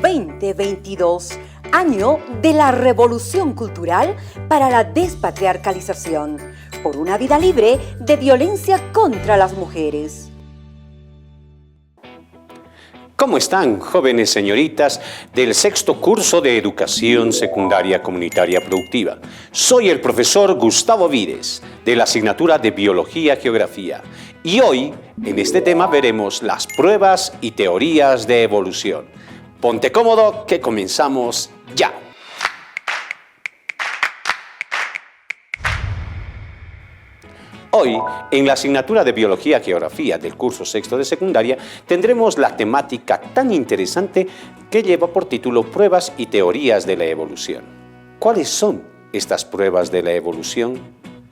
2022, año de la revolución cultural para la despatriarcalización, por una vida libre de violencia contra las mujeres. ¿Cómo están, jóvenes señoritas del sexto curso de Educación Secundaria Comunitaria Productiva? Soy el profesor Gustavo Vides, de la asignatura de Biología Geografía. Y hoy, en este tema, veremos las pruebas y teorías de evolución. Ponte cómodo, que comenzamos ya. Hoy, en la asignatura de Biología Geografía del curso sexto de secundaria, tendremos la temática tan interesante que lleva por título Pruebas y teorías de la evolución. ¿Cuáles son estas pruebas de la evolución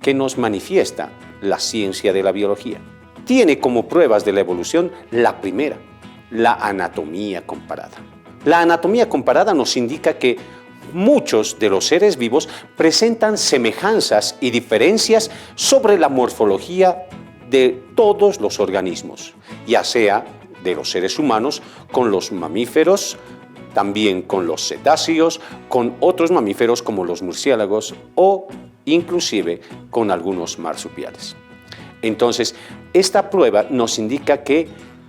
que nos manifiesta la ciencia de la biología? Tiene como pruebas de la evolución la primera, la anatomía comparada. La anatomía comparada nos indica que muchos de los seres vivos presentan semejanzas y diferencias sobre la morfología de todos los organismos, ya sea de los seres humanos con los mamíferos, también con los cetáceos, con otros mamíferos como los murciélagos o inclusive con algunos marsupiales. Entonces, esta prueba nos indica que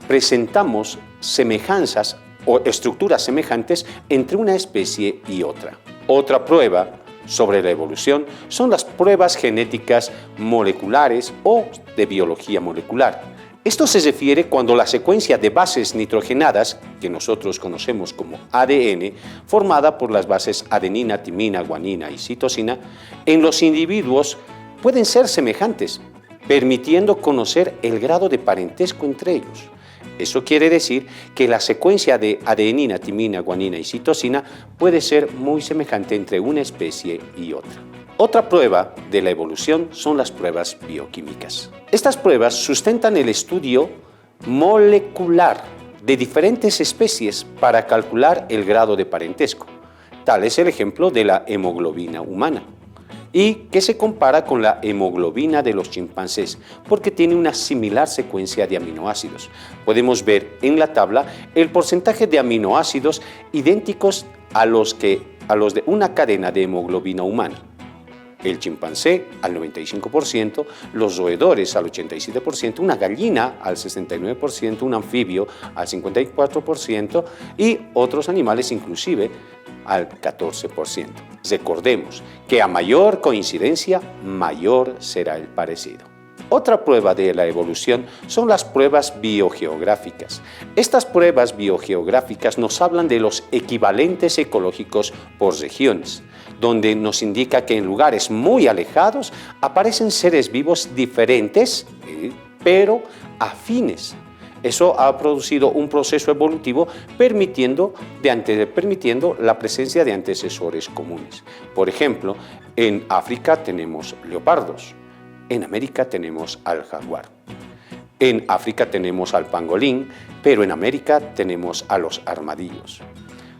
presentamos semejanzas o estructuras semejantes entre una especie y otra. Otra prueba sobre la evolución son las pruebas genéticas moleculares o de biología molecular. Esto se refiere cuando la secuencia de bases nitrogenadas, que nosotros conocemos como ADN, formada por las bases adenina, timina, guanina y citosina, en los individuos pueden ser semejantes, permitiendo conocer el grado de parentesco entre ellos. Eso quiere decir que la secuencia de adenina, timina, guanina y citosina puede ser muy semejante entre una especie y otra. Otra prueba de la evolución son las pruebas bioquímicas. Estas pruebas sustentan el estudio molecular de diferentes especies para calcular el grado de parentesco. Tal es el ejemplo de la hemoglobina humana, y que se compara con la hemoglobina de los chimpancés, porque tiene una similar secuencia de aminoácidos. Podemos ver en la tabla el porcentaje de aminoácidos idénticos a los de una cadena de hemoglobina humana. El chimpancé al 95%, los roedores al 87%, una gallina al 69%, un anfibio al 54% y otros animales inclusive al 14%. Recordemos que a mayor coincidencia, mayor será el parecido. Otra prueba de la evolución son las pruebas biogeográficas. Estas pruebas biogeográficas nos hablan de los equivalentes ecológicos por regiones, donde nos indica que en lugares muy alejados aparecen seres vivos diferentes, pero afines. Eso ha producido un proceso evolutivo permitiendo la presencia de antecesores comunes. Por ejemplo, en África tenemos leopardos, en América tenemos al jaguar, en África tenemos al pangolín, pero en América tenemos a los armadillos.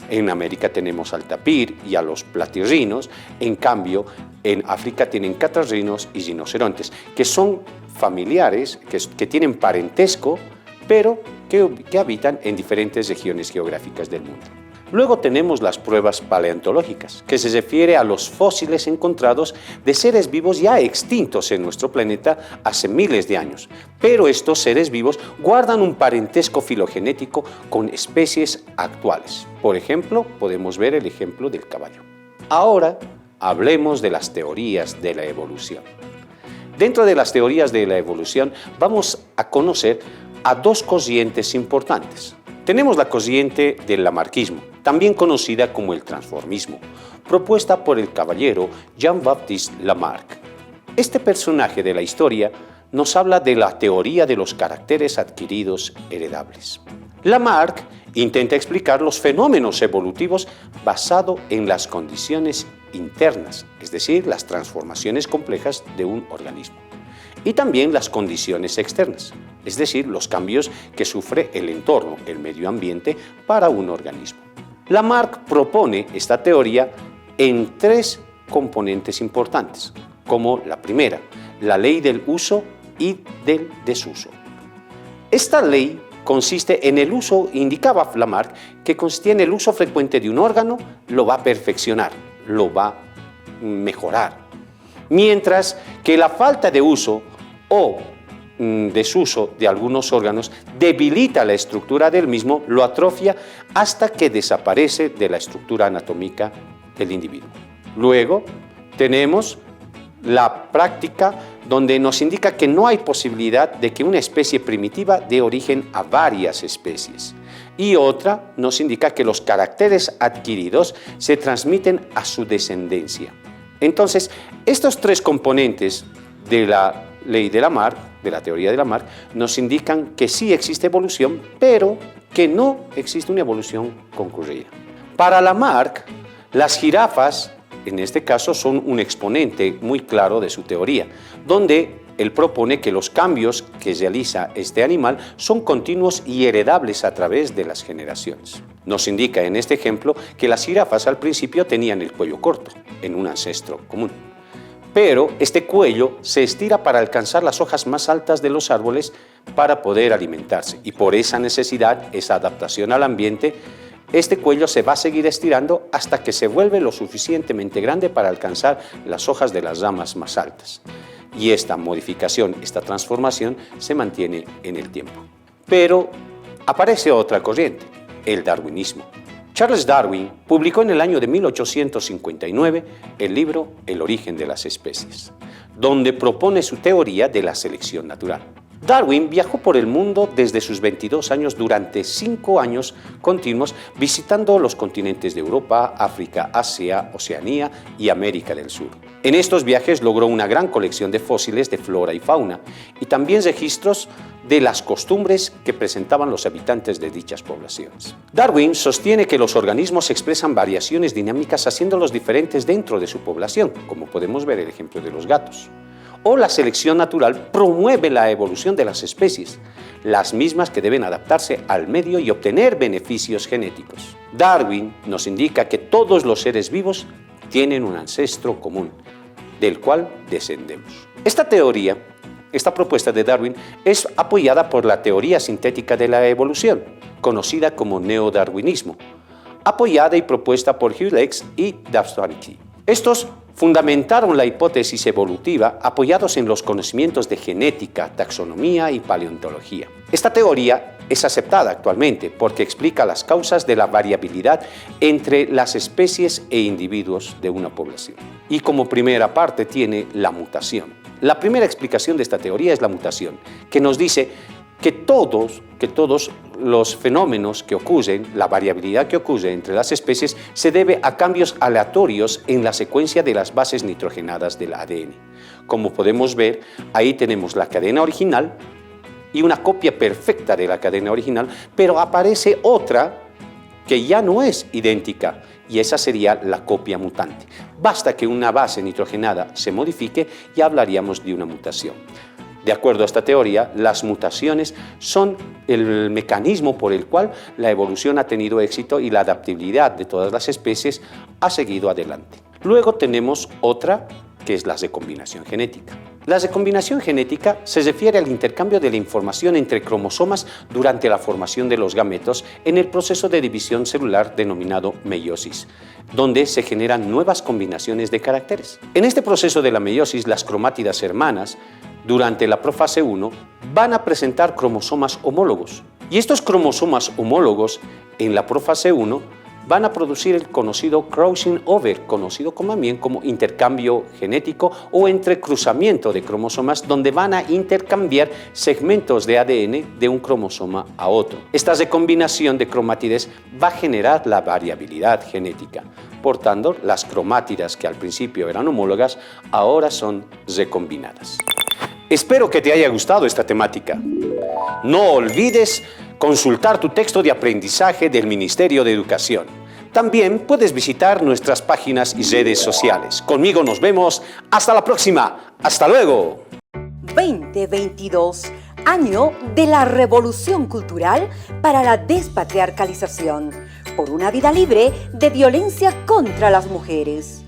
En América tenemos al tapir y a los platirrinos, en cambio en África tienen catarrinos y rinocerontes, que son familiares, que tienen parentesco, pero que habitan en diferentes regiones geográficas del mundo. Luego tenemos las pruebas paleontológicas, que se refiere a los fósiles encontrados de seres vivos ya extintos en nuestro planeta hace miles de años, pero estos seres vivos guardan un parentesco filogenético con especies actuales. Por ejemplo, podemos ver el ejemplo del caballo. Ahora hablemos de las teorías de la evolución. Dentro de las teorías de la evolución vamos a conocer a dos corrientes importantes. Tenemos la corriente del lamarckismo, también conocida como el transformismo, propuesta por el caballero Jean-Baptiste Lamarck. Este personaje de la historia nos habla de la teoría de los caracteres adquiridos heredables. Lamarck intenta explicar los fenómenos evolutivos basado en las condiciones internas, es decir, las transformaciones complejas de un organismo, y también las condiciones externas, es decir, los cambios que sufre el entorno, el medio ambiente, para un organismo. Lamarck propone esta teoría en tres componentes importantes, como la primera, la ley del uso y del desuso. Esta ley consiste en el uso, indicaba Lamarck, que consistía en el uso frecuente de un órgano, lo va a perfeccionar, lo va a mejorar. Mientras que la falta de uso o desuso de algunos órganos debilita la estructura del mismo, lo atrofia hasta que desaparece de la estructura anatómica del individuo. Luego tenemos la práctica donde nos indica que no hay posibilidad de que una especie primitiva dé origen a varias especies. Y otra nos indica que los caracteres adquiridos se transmiten a su descendencia. Entonces, estos tres componentes de la ley de Lamarck, de la teoría de Lamarck, nos indican que sí existe evolución, pero que no existe una evolución concurrida. Para Lamarck, las jirafas, en este caso, son un exponente muy claro de su teoría, donde él propone que los cambios que realiza este animal son continuos y heredables a través de las generaciones. Nos indica en este ejemplo que las jirafas al principio tenían el cuello corto, en un ancestro común. Pero este cuello se estira para alcanzar las hojas más altas de los árboles para poder alimentarse. Y por esa necesidad, esa adaptación al ambiente, este cuello se va a seguir estirando hasta que se vuelve lo suficientemente grande para alcanzar las hojas de las ramas más altas. Y esta modificación, esta transformación, se mantiene en el tiempo. Pero aparece otra corriente, el darwinismo. Charles Darwin publicó en el año de 1859 el libro El origen de las especies, donde propone su teoría de la selección natural. Darwin viajó por el mundo desde sus 22 años durante 5 años continuos, visitando los continentes de Europa, África, Asia, Oceanía y América del Sur. En estos viajes logró una gran colección de fósiles de flora y fauna y también registros de las costumbres que presentaban los habitantes de dichas poblaciones. Darwin sostiene que los organismos expresan variaciones dinámicas haciéndolos diferentes dentro de su población, como podemos ver el ejemplo de los gatos. O la selección natural promueve la evolución de las especies, las mismas que deben adaptarse al medio y obtener beneficios genéticos. Darwin nos indica que todos los seres vivos tienen un ancestro común, del cual descendemos. Esta teoría, esta propuesta de Darwin, es apoyada por la teoría sintética de la evolución, conocida como neodarwinismo, apoyada y propuesta por Hugh Leix y Dostoevsky. Estos fundamentaron la hipótesis evolutiva apoyados en los conocimientos de genética, taxonomía y paleontología. Esta teoría es aceptada actualmente porque explica las causas de la variabilidad entre las especies e individuos de una población. Y como primera parte tiene la mutación. La primera explicación de esta teoría es la mutación, que nos dice que todos los fenómenos que ocurren, la variabilidad que ocurre entre las especies, se debe a cambios aleatorios en la secuencia de las bases nitrogenadas del ADN. Como podemos ver, ahí tenemos la cadena original y una copia perfecta de la cadena original, pero aparece otra que ya no es idéntica, y esa sería la copia mutante. Basta que una base nitrogenada se modifique y hablaríamos de una mutación. De acuerdo a esta teoría, las mutaciones son el mecanismo por el cual la evolución ha tenido éxito y la adaptabilidad de todas las especies ha seguido adelante. Luego tenemos otra, que es la recombinación genética. La recombinación genética se refiere al intercambio de la información entre cromosomas durante la formación de los gametos en el proceso de división celular denominado meiosis, donde se generan nuevas combinaciones de caracteres. En este proceso de la meiosis, las cromátidas hermanas, durante la profase 1, van a presentar cromosomas homólogos. Y estos cromosomas homólogos, en la profase 1, van a producir el conocido crossing over, conocido también como intercambio genético o entrecruzamiento de cromosomas, donde van a intercambiar segmentos de ADN de un cromosoma a otro. Esta recombinación de cromátides va a generar la variabilidad genética. Por tanto, las cromátidas que al principio eran homólogas, ahora son recombinadas. Espero que te haya gustado esta temática. No olvides consultar tu texto de aprendizaje del Ministerio de Educación. También puedes visitar nuestras páginas y redes sociales. Conmigo nos vemos. Hasta la próxima. ¡Hasta luego! 2022, año de la revolución cultural para la despatriarcalización, por una vida libre de violencia contra las mujeres.